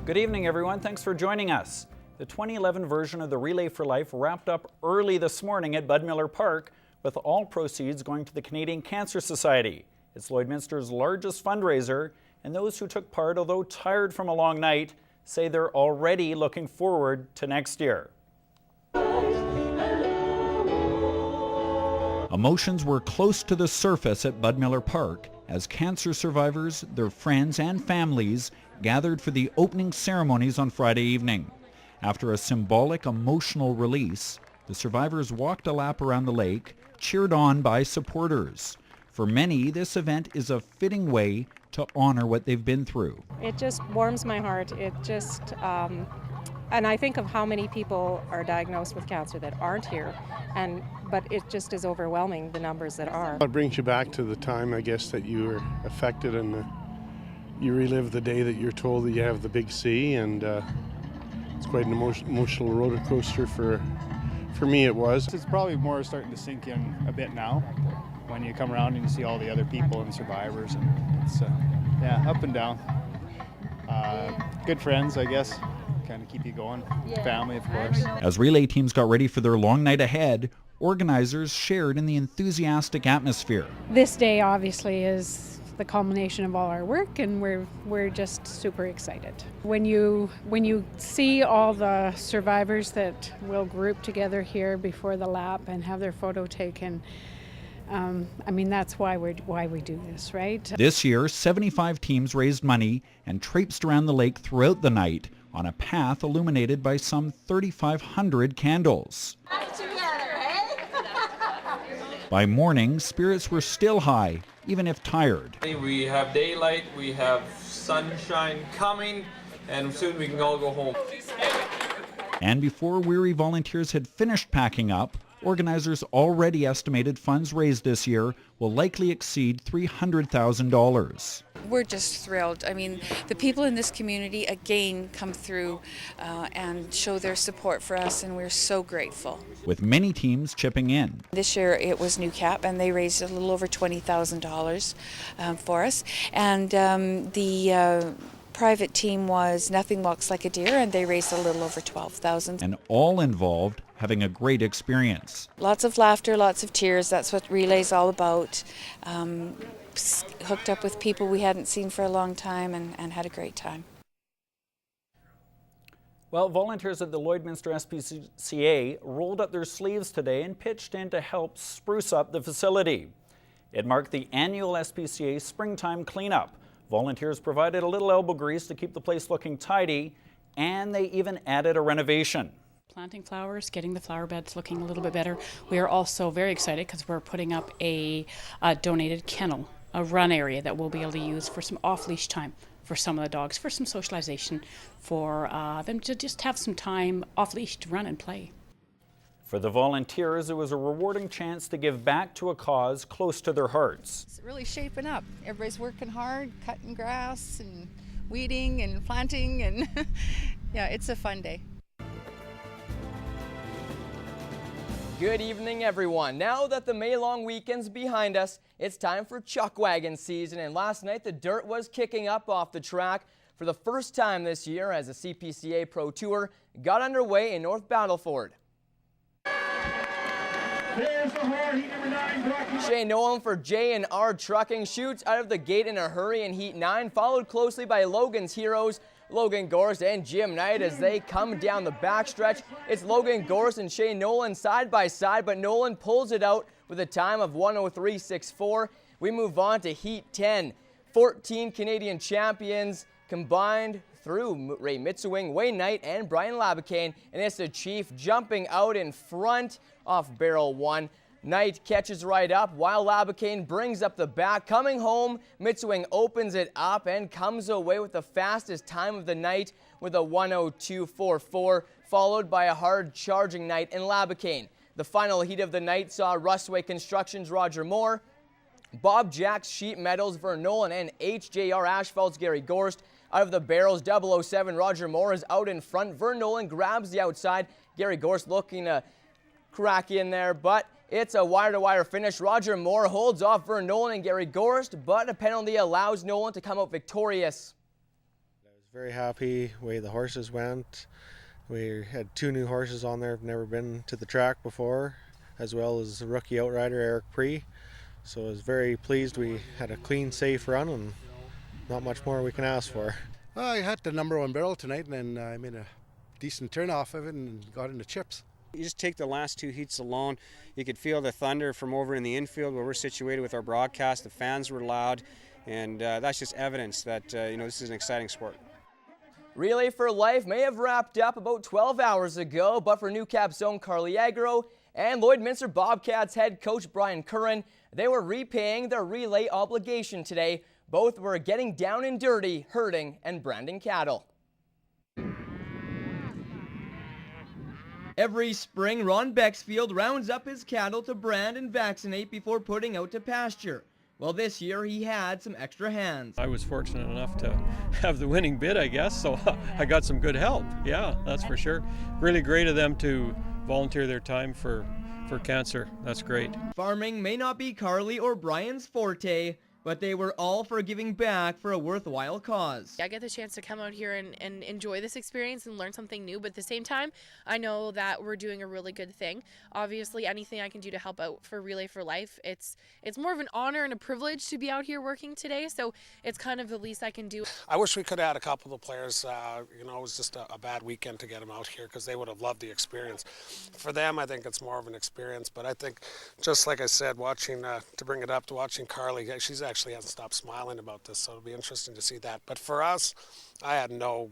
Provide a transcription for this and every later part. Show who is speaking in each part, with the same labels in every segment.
Speaker 1: Good evening, everyone. Thanks for joining us. The 2011 version of the Relay for Life wrapped up early this morning at Bud Miller Park, with all proceeds going to the Canadian Cancer Society. It's Lloydminster's largest fundraiser, and those who took part, although tired from a long night, say they're already looking forward to next year. Emotions were close to the surface at Bud Miller Park as cancer survivors, their friends and families gathered for the opening ceremonies on Friday evening. After a symbolic, emotional release, the survivors walked a lap around the lake, cheered on by supporters. For many, this event is a fitting way to honor what they've been through.
Speaker 2: It just warms my heart. It just, and I think of how many people are diagnosed with cancer that aren't here, but it just is overwhelming, the numbers that are.
Speaker 3: It brings you back to the time, I guess, that you were affected, and you relive the day that you're told that you have the big C, and it's quite an emotional roller coaster for me. It was.
Speaker 4: It's probably more starting to sink in a bit now when you come around and you see all the other people and survivors, and it's up and down. Good friends, I guess, kind of keep you going. Family, of course.
Speaker 1: As relay teams got ready for their long night ahead, organizers shared in the enthusiastic atmosphere.
Speaker 5: This day obviously is the culmination of all our work, and we're just super excited. When you see all the survivors that will group together here before the lap and have their photo taken, I mean, that's why we do this, right?
Speaker 1: This year, 75 teams raised money and traipsed around the lake throughout the night on a path illuminated by some 3,500 candles. By morning, spirits were still high, even if tired.
Speaker 6: We have daylight, we have sunshine coming, and soon we can all go home.
Speaker 1: And before weary volunteers had finished packing up, organizers already estimated funds raised this year will likely exceed $300,000.
Speaker 7: We're just thrilled. I mean, the people in this community again come through and show their support for us, and we're so grateful.
Speaker 1: With many teams chipping in.
Speaker 7: This year it was New Cap, and they raised a little over $20,000 for us. And the private team was Nothing Walks Like a Deer, and they raised a little over $12,000.
Speaker 1: And all involved having a great experience.
Speaker 7: Lots of laughter, lots of tears. That's what Relay's all about. Hooked up with people we hadn't seen for a long time, and had a great time.
Speaker 1: Well, volunteers at the Lloydminster SPCA rolled up their sleeves today and pitched in to help spruce up the facility. It marked the annual SPCA springtime cleanup. Volunteers provided a little elbow grease to keep the place looking tidy, and they even added a renovation.
Speaker 8: Planting flowers, getting the flower beds looking a little bit better. We are also very excited because we're putting up a donated kennel, a run area that we'll be able to use for some off-leash time for some of the dogs, for some socialization, for them to just have some time off-leash to run and play.
Speaker 1: For the volunteers, it was a rewarding chance to give back to a cause close to their hearts.
Speaker 9: It's really shaping up. Everybody's working hard, cutting grass and weeding and planting, and yeah, it's a fun day.
Speaker 10: Good evening, everyone. Now that the May long weekend's behind us, it's time for chuck wagon season, and last night the dirt was kicking up off the track for the first time this year as the CPCA Pro Tour got underway in North Battleford. Shane Nolan for J&R Trucking shoots out of the gate in a hurry in Heat 9, followed closely by Logan's heroes, Logan Gorst and Jim Knight as they come down the backstretch. It's Logan Gorst and Shane Nolan side by side, but Nolan pulls it out with a time of 1:03.64. We move on to Heat 10. 14 Canadian champions combined through Ray Mitsewing, Wayne Knight, and Brian Labicane, and it's the Chief jumping out in front off barrel 1. Knight catches right up while Labicane brings up the back. Coming home, Mitsewing opens it up and comes away with the fastest time of the night with a 1:02.44, followed by a hard charging Knight and Labicane. The final heat of the night saw Rustway Construction's Roger Moore, Bob Jack's Sheet Metals Vern Nolan, and HJR Asphalt's Gary Gorst. Out of the barrels, 007 Roger Moore is out in front. Vern Nolan grabs the outside. Gary Gorst looking to crack in there, but it's a wire-to-wire finish. Roger Moore holds off Vern Nolan and Gary Gorst, but a penalty allows Nolan to come out victorious.
Speaker 11: Very happy the way the horses went. We had 2 new horses on there, have never been to the track before, as well as the rookie outrider Eric Pree. So I was very pleased. We had a clean, safe run, and not much more we can ask for.
Speaker 12: Well, I had the #1 barrel tonight, and then I made a decent turn off of it and got into chips.
Speaker 13: You just take the last 2 heats alone. You could feel the thunder from over in the infield where we're situated with our broadcast. The fans were loud, and that's just evidence that this is an exciting sport.
Speaker 10: Relay for Life may have wrapped up about 12 hours ago, but for Newcap's own Carly Agro and Lloydminster Bobcats head coach Brian Curran, they were repaying their relay obligation today. Both were getting down and dirty, herding and branding cattle. Every spring, Ron Bexfield rounds up his cattle to brand and vaccinate before putting out to pasture. Well, this year he had some extra hands.
Speaker 14: I was fortunate enough to have the winning bid, I guess, so I got some good help. Yeah, that's for sure. Really great of them to volunteer their time for cancer. That's great.
Speaker 10: Farming may not be Carly or Brian's forte, but they were all for giving back for a worthwhile cause.
Speaker 15: I get the chance to come out here and enjoy this experience and learn something new, but at the same time, I know that we're doing a really good thing. Obviously, anything I can do to help out for Relay for Life, it's more of an honor and a privilege to be out here working today, so it's kind of the least I can do.
Speaker 16: I wish we could have had a couple of players. It was just a bad weekend to get them out here because they would have loved the experience. For them, I think it's more of an experience, but I think, just like I said, watching Carly, she's actually hasn't stopped smiling about this, so it'll be interesting to see that. But for us, I had no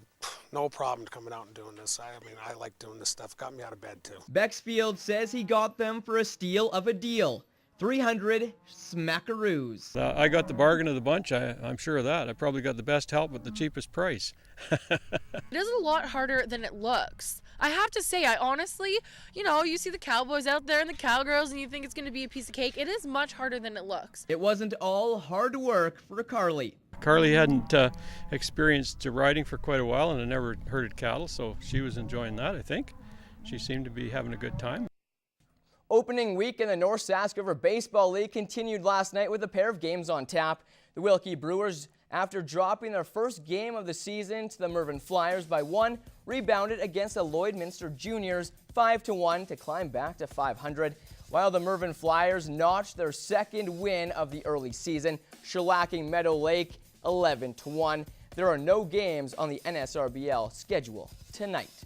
Speaker 16: problem coming out and doing this. I like doing this stuff. Got me out of bed too.
Speaker 10: Bexfield says he got them for a steal of a deal. 300 smackaroos.
Speaker 14: I got the bargain of the bunch, I'm sure of that. I probably got the best help at the cheapest price.
Speaker 15: It is a lot harder than it looks. I have to say, I honestly, you see the cowboys out there and the cowgirls and you think it's going to be a piece of cake. It is much harder than it looks.
Speaker 10: It wasn't all hard work for Carly.
Speaker 14: Carly hadn't experienced riding for quite a while and had never herded cattle, so she was enjoying that, I think. She seemed to be having a good time.
Speaker 10: Opening week in the North Sask River Baseball League continued last night with a pair of games on tap. The Wilkie Brewers, after dropping their first game of the season to the Mervyn Flyers by 1, rebounded against the Lloydminster Juniors 5-1 to climb back to 500, while the Mervyn Flyers notched their second win of the early season, shellacking Meadow Lake 11-1. There are no games on the NSRBL schedule tonight.